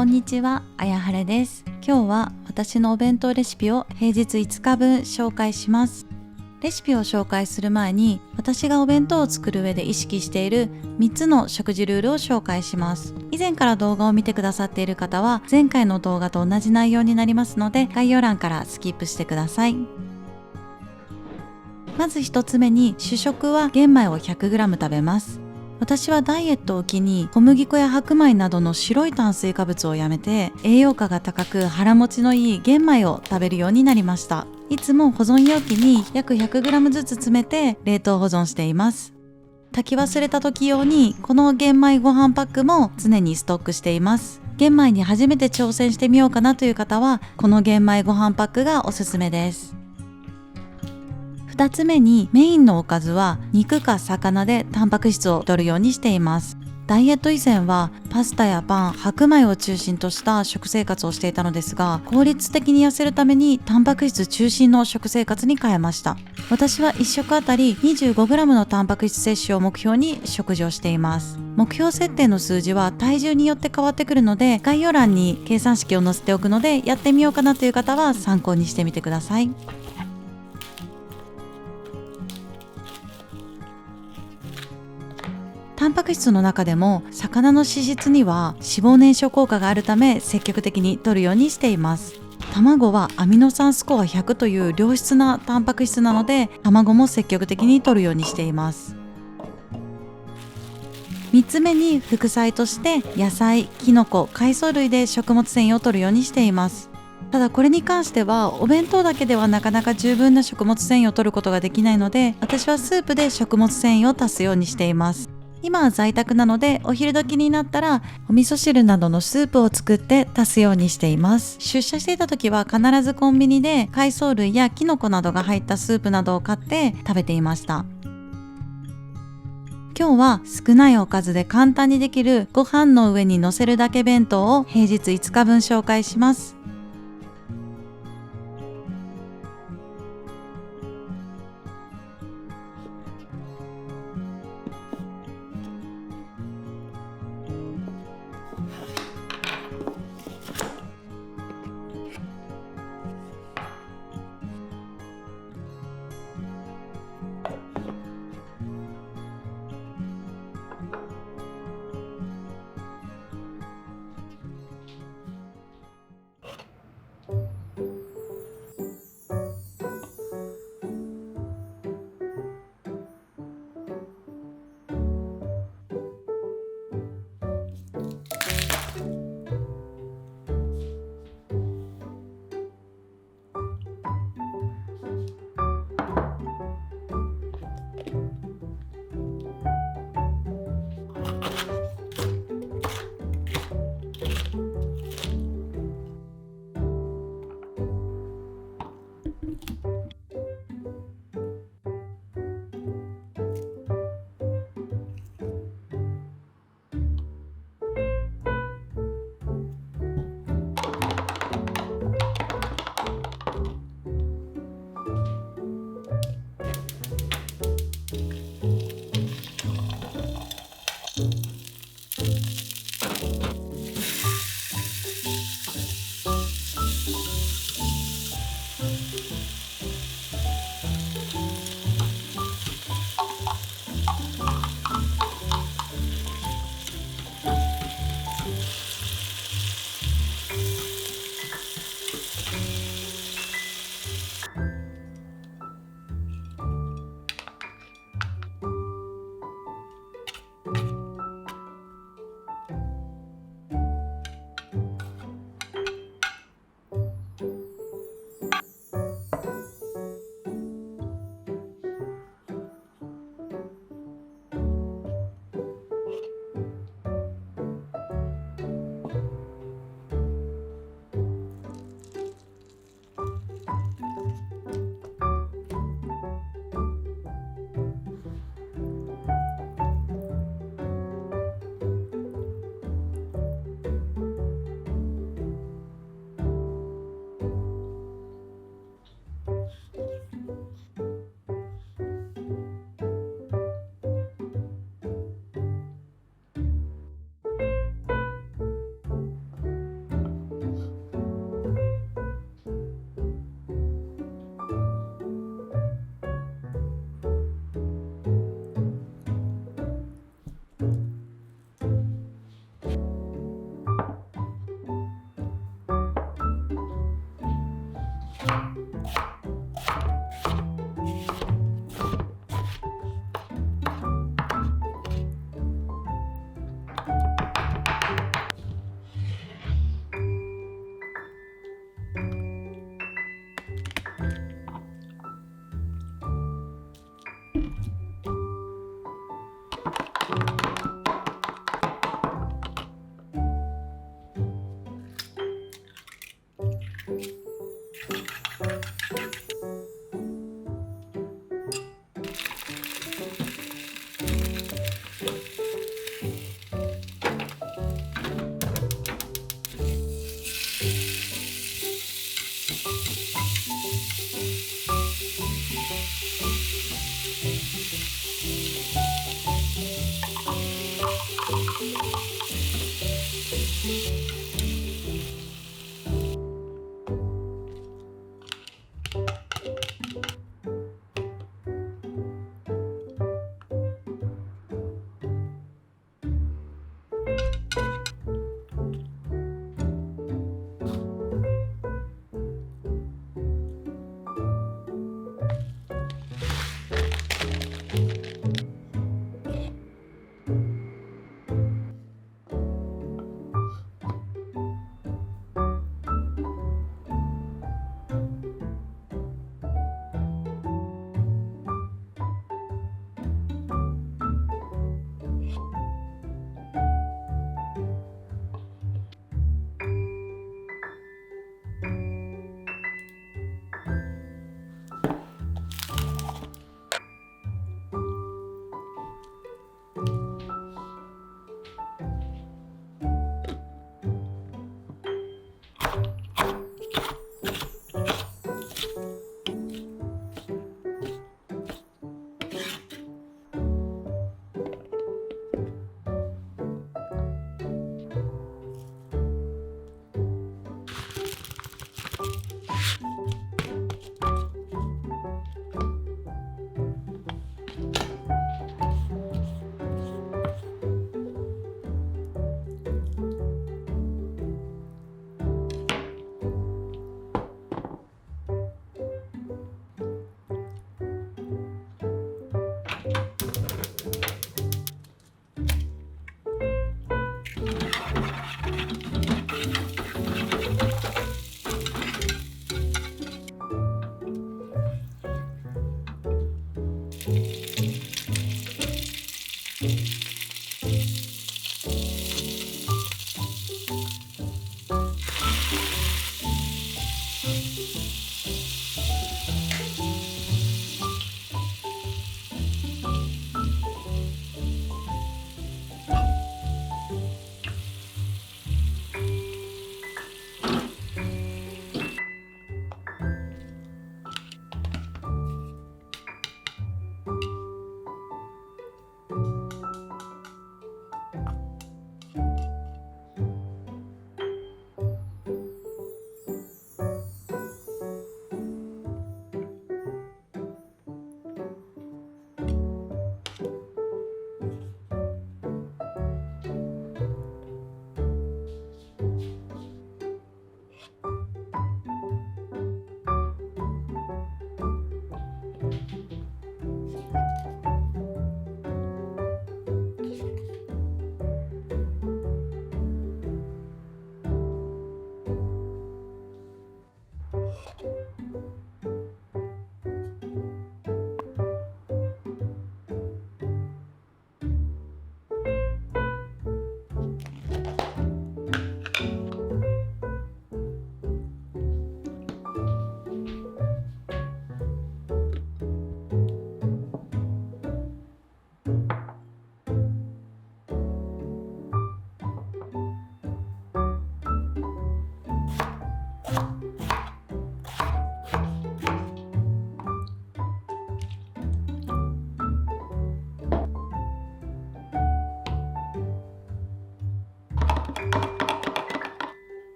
こんにちは、あやはれです。今日は私のお弁当レシピを平日5日分紹介します。レシピを紹介する前に、私がお弁当を作る上で意識している3つの食事ルールを紹介します。以前から動画を見てくださっている方は、前回の動画と同じ内容になりますので、概要欄からスキップしてください。まず1つ目に、主食は玄米を 100g 食べます。私はダイエットを機に小麦粉や白米などの白い炭水化物をやめて、栄養価が高く腹持ちのいい玄米を食べるようになりました。いつも保存容器に約 100g ずつ詰めて冷凍保存しています。炊き忘れた時用にこの玄米ご飯パックも常にストックしています。玄米に初めて挑戦してみようかなという方は、この玄米ご飯パックがおすすめです。2つ目に、メインのおかずは肉か魚でタンパク質を摂るようにしています。ダイエット以前はパスタやパン、白米を中心とした食生活をしていたのですが、効率的に痩せるためにタンパク質中心の食生活に変えました。私は1食あたり 25g のタンパク質摂取を目標に食事をしています。目標設定の数字は体重によって変わってくるので、概要欄に計算式を載せておくので、やってみようかなという方は参考にしてみてください。タンパク質の中でも魚の脂質には脂肪燃焼効果があるため、積極的に摂るようにしています。卵はアミノ酸スコア100という良質なタンパク質なので、卵も積極的に摂るようにしています。3つ目に、副菜として野菜、きのこ、海藻類で食物繊維を摂るようにしています。ただこれに関しては、お弁当だけではなかなか十分な食物繊維を摂ることができないので、私はスープで食物繊維を足すようにしています。今は在宅なので、お昼時になったらお味噌汁などのスープを作って足すようにしています。出社していた時は必ずコンビニで海藻類やキノコなどが入ったスープなどを買って食べていました。今日は少ないおかずで簡単にできるご飯の上に乗せるだけ弁当を平日5日分紹介します。